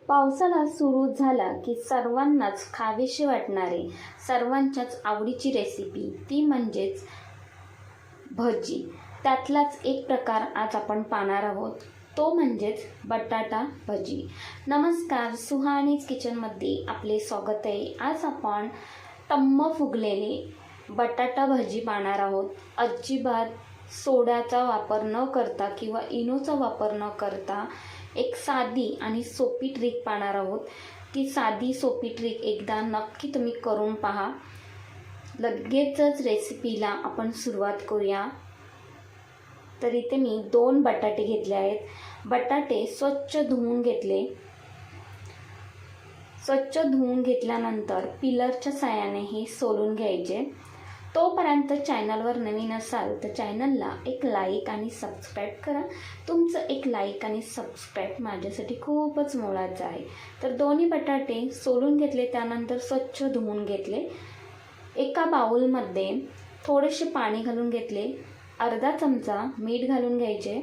पावसाळा सुरू झाला की सर्वांनाच खावीशी वाटणारे सर्वांच्याच आवडीची रेसिपी ती म्हणजेच भजी. त्यातलाच एक प्रकार आज आपण पाहणार आहोत, तो म्हणजेच बटाटा भजी. नमस्कार, सुहानीज किचनमध्ये आपले स्वागत आहे. आज आपण टम्म फुगलेले बटाटा भजी पाहणार आहोत. अजिबात सोड्याचा वापर न करता किंवा इनोचा वापर न करता एक साधी आणि सोपी ट्रिक पाहणार आहोत. ती साधी सोपी ट्रिक एकदा नक्की तुम्ही करून पहा. लगेचच रेसिपीला आपण सुरुवात करूया. तर इथे मी 2 बटाटे घेतले आहेत. बटाटे स्वच्छ धुवून घेतले. स्वच्छ धुवून घेतल्यानंतर पिलरच्या साहाय्याने हे सोलून घ्यायचे. तोपर्यंत चॅनलवर नवीन असाल तर चॅनलला एक लाईक आणि सबस्क्राईब करा. तुमचं एक लाईक आणि सबस्क्राईब माझ्यासाठी खूपच मोलाचं आहे. तर दोन्ही बटाटे सोलून घेतले, त्यानंतर स्वच्छ धुवून घेतले. एका बाउलमध्ये थोडेसे पाणी घालून घेतले. अर्धा चमचा मीठ घालून घ्यायचे.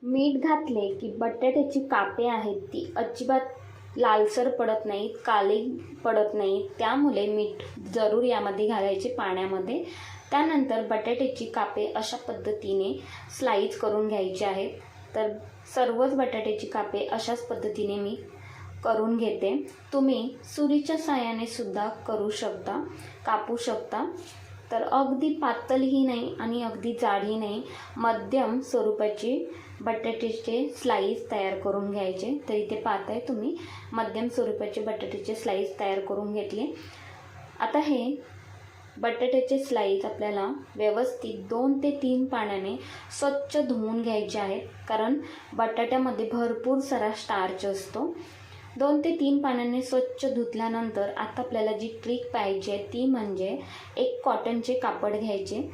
मीठ घातले की बटाट्याची कापे आहेत ती अजिबात लालसर पडत नाहीत, काळे पडत नाहीत. त्यामुळे मीठ जरूर यामध्ये घालायचे पाण्यामध्ये. त्यानंतर बटाट्याची कापे अशा पद्धतीने स्लाइस करून घ्यायचे आहेत. तर सर्वच बटाट्याची कापे अशाच पद्धतीने मी करून घेते. तुम्ही सुरीच्या साहाय्याने सुद्धा करू शकता, कापू शकता. तर अगदी पातळही नाही आणि अगदी जाडही नाही, मध्यम स्वरूपाची बटाट्याचे स्लाइस तयार करून घ्यायचे. तर इथे पाहताय तुम्ही मध्यम स्वरूपाचे बटाट्याचे स्लाइस तयार करून घेतले. आता हे बटाट्याचे स्लाइस आपल्याला व्यवस्थित 2 ते 3 पाण्याने स्वच्छ धुवून घ्यायचे आहेत, कारण बटाट्यामध्ये भरपूर सारा स्टार्च असतो. 2 ते 3 पाण्याने स्वच्छ धुतल्यानंतर आता आपल्याला जी ट्रिक पाहिजे ती म्हणजे एक कॉटनचे कापड घ्यायचे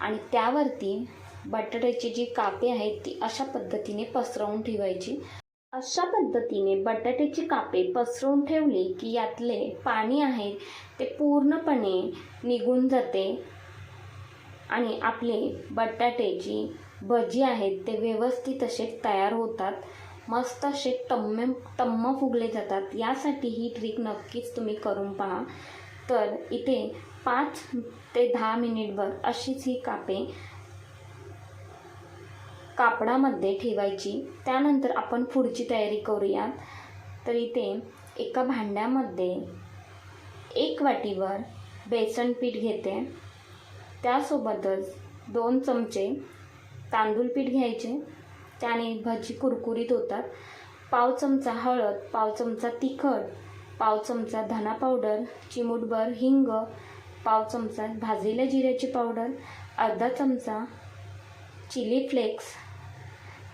आणि त्यावरती बटाट्याची जी कापे आहेत ती अशा पद्धतीने पसरवून ठेवायची. अशा पद्धतीने बटाट्याची कापे पसरवून ठेवली की यातले पाणी आहे ते पूर्णपणे निघून जाते आणि आपले बटाट्याची भजी आहेत ते व्यवस्थित असे तयार होतात. मस्त असे टम्म फुगले जातात. यासाठी ही ट्रिक नक्कीच तुम्ही करून पहा. तर इथे 5 ते 10 मिनिटभर अशीच ही कापे कापडामध्ये ठेवायची. त्यानंतर आपण पुढची तयारी करूयात. तर इथे एका भांड्यामध्ये 1 वाटीवर बेसन पीठ घेते. त्यासोबतच 2 चमचे तांदूळ पीठ घ्यायचे, त्याने भजी कुरकुरीत होतात. पाव चमचा हळद, पाव चमचा तिखट, पाव चमचा धना पावडर, चिमूटभर हिंग, पाव चमचा भाजलेल्या जिऱ्याची पावडर, अर्धा चमचा चिली फ्लेक्स,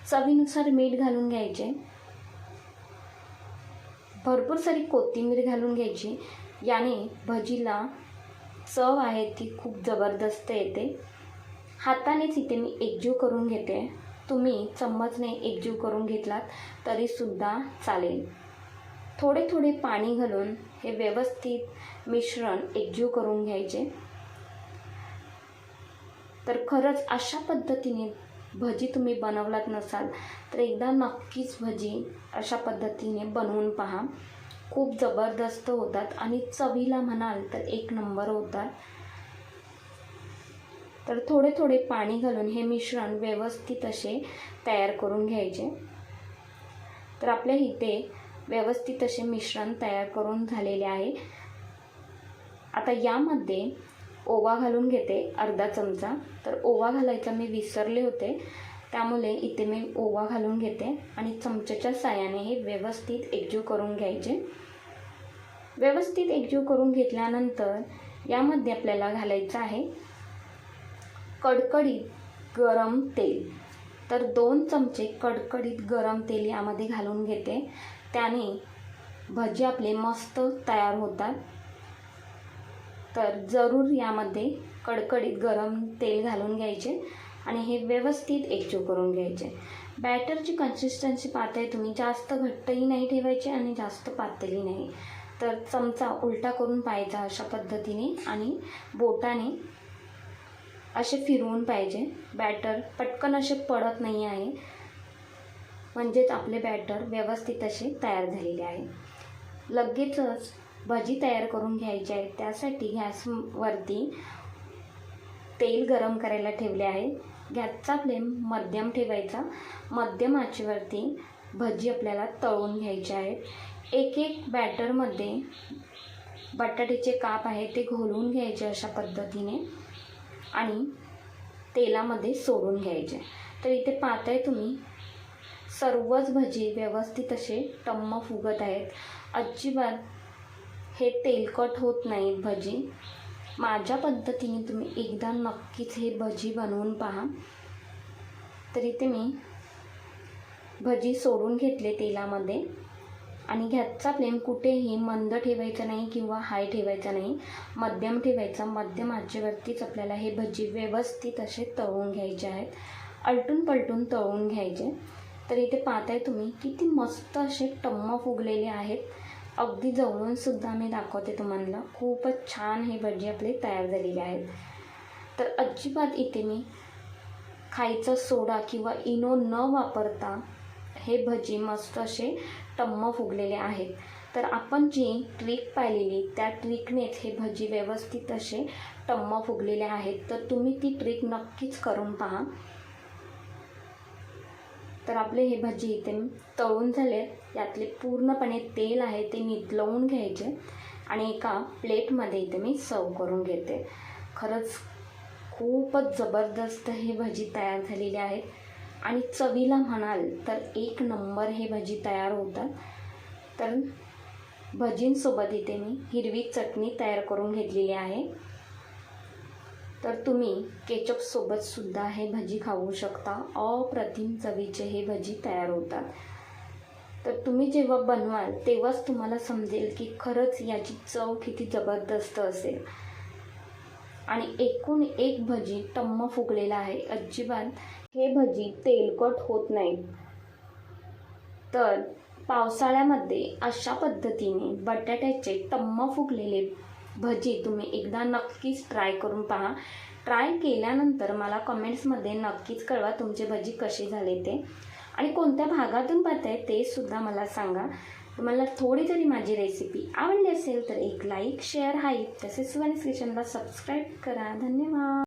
चवीनुसार मीठ घालून घ्यायचे. भरपूर सारी कोथिंबीर घालून घ्यायची. याने भजीला चव आहे ती खूप जबरदस्त येते. हातानेच इथे मी एकजीव करून घेते. तुम्ही चम्मचने एकजीव करून घेतलात तरीसुद्धा चालेल. थोडे थोडे पाणी घालून हे व्यवस्थित मिश्रण एकजीव करून घ्यायचे. तर खरंच अशा पद्धतीने भजी तुम्ही बनवलात नसाल तर एकदा नक्कीच भजी अशा पद्धतीने बनवून पहा. खूप जबरदस्त होतात आणि चवीला म्हणाल तर 1 नंबर होतात. तर थोडे थोडे पाणी घालून हे मिश्रण व्यवस्थित असे तयार करून घ्यायचे. तर आपल्या इथे व्यवस्थित असे मिश्रण तयार करून झालेले आहे. आता यामध्ये ओवा घालून घेते अर्धा चमचा. तर ओवा घालायचा मी विसरले होते, त्यामुळे इथे मी ओवा घालून घेते आणि चमच्याच्या साहाय्याने हे व्यवस्थित एकजीव करून घ्यायचे. व्यवस्थित एकजीव करून घेतल्यानंतर यामध्ये आपल्याला घालायचं आहे कडकडीत गरम तेल. तर 2 चमचे कडकडीत गरम तेल यामध्ये घालून घेते. त्याने भजी आपले मस्त तयार होतात. तर जरूर यामध्ये कडकडीत गरम तेल घालून घ्यायचे आणि हे व्यवस्थित एकजीव करून घ्यायचे. बॅटरची कन्सिस्टन्सी पाहताय तुम्ही, जास्त घट्टही नाही ठेवायची आणि जास्त पातळही नाही. तर चमचा उलटा करून पाहायचा अशा पद्धतीने आणि बोटाने असे फिरवून पाहिजे. बॅटर पटकन असे पडत नाही आहे. म्हणजेच आपले बॅटर व्यवस्थित असे तयार झालेले आहे. लगेचच भजी तयार करून घ्यायची आहे. त्यासाठी गॅसवरती तेल गरम करायला ठेवले आहे. गॅसचा फ्लेम मध्यम ठेवायचा. मध्यम आचेवरती भजी आपल्याला तळून घ्यायचे आहेत. एक एक बॅटरमध्ये बटाट्याचे काप आहे ते घोलून घ्यायचे अशा पद्धतीने आणि तेलामध्ये सोडून घ्यायचे. तर इथे पाहताय तुम्ही सर्वच भजी व्यवस्थित असे टम्म फुगत आहेत. अजिबात हे तेलकट होत नाहीत भजी. माझ्या पद्धतीने तुम्ही एकदा नक्कीच हे भजी बनवून पहा. तर इथे मी भजी सोडून घेतले तेलामध्ये आणि गॅसचा फ्लेम कुठेही मंद ठेवायचा नाही किंवा हाय ठेवायचा नाही, मध्यम ठेवायचा. मध्यम आचेवरतीच आपल्याला हे भजी व्यवस्थित असे तळून घ्यायचे आहेत. आलटून पलटून तळून घ्यायचे. तर इथे पाहताय तुम्ही किती मस्त असे टम्म फुगलेले आहेत. अगदी जवळूनसुद्धा मी दाखवते तुम्हाला. खूपच छान हे भजी आपले तयार झालेले आहेत. तर अजिबात इथे मी खायचा सोडा किंवा इनो न वापरता हे भजी मस्त असे टम्म फुगलेले आहेत. तर आपण जी ट्रिक पाहिलेली त्या ट्रिकनेच हे भजी व्यवस्थित असे टम्म फुगलेले आहेत. तर तुम्ही ती ट्रिक नक्कीच करून पहा. तर आपले हे भजी इथे तळून झाले. यातले पूर्णपणे तेल आहे ते निथळवून घ्यायचे आणि एका प्लेटमध्ये इथे मी सर्व करून घेते. खरंच खूपच जबरदस्त हे भजी तयार झालेले आहेत आणि चवीला म्हणाल तर एक नंबर हे भजी तयार होतात. तर भजींसोबत इथे मी हिरवी चटणी तयार करून घेतलेली आहे. तर तुम्ही केचपसोबतसुद्धा हे भजी खाऊ शकता. अप्रतिम चवीचे हे भजी तयार होतात. तर तुम्ही जेव्हा बनवाल तेव्हाच तुम्हाला समजेल की खरंच याची चव किती जबरदस्त असेल. आणि एकूण एक भजी टम्म फुगलेला आहे. अजिबात हे भजी तेलकट होत नाहीत. तर पावसाळ्यामध्ये अशा पद्धतीने बटाट्याचे टम्म फुगलेले भजी तुम्ही एकदा नक्कीच ट्राय करून पहा. ट्राय केल्यानंतर मला कमेंट्समध्ये नक्कीच कळवा तुमचे भजी कसे झाले ते आणि कोणत्या भागातून पाहताय ते सुद्धा मला सांगा. तुम्हाला थोडी जरी माझी रेसिपी आवडली असेल तर एक लाईक, शेअर, हाईप तसेच सुवानीस किचनला सबस्क्राईब करा. धन्यवाद.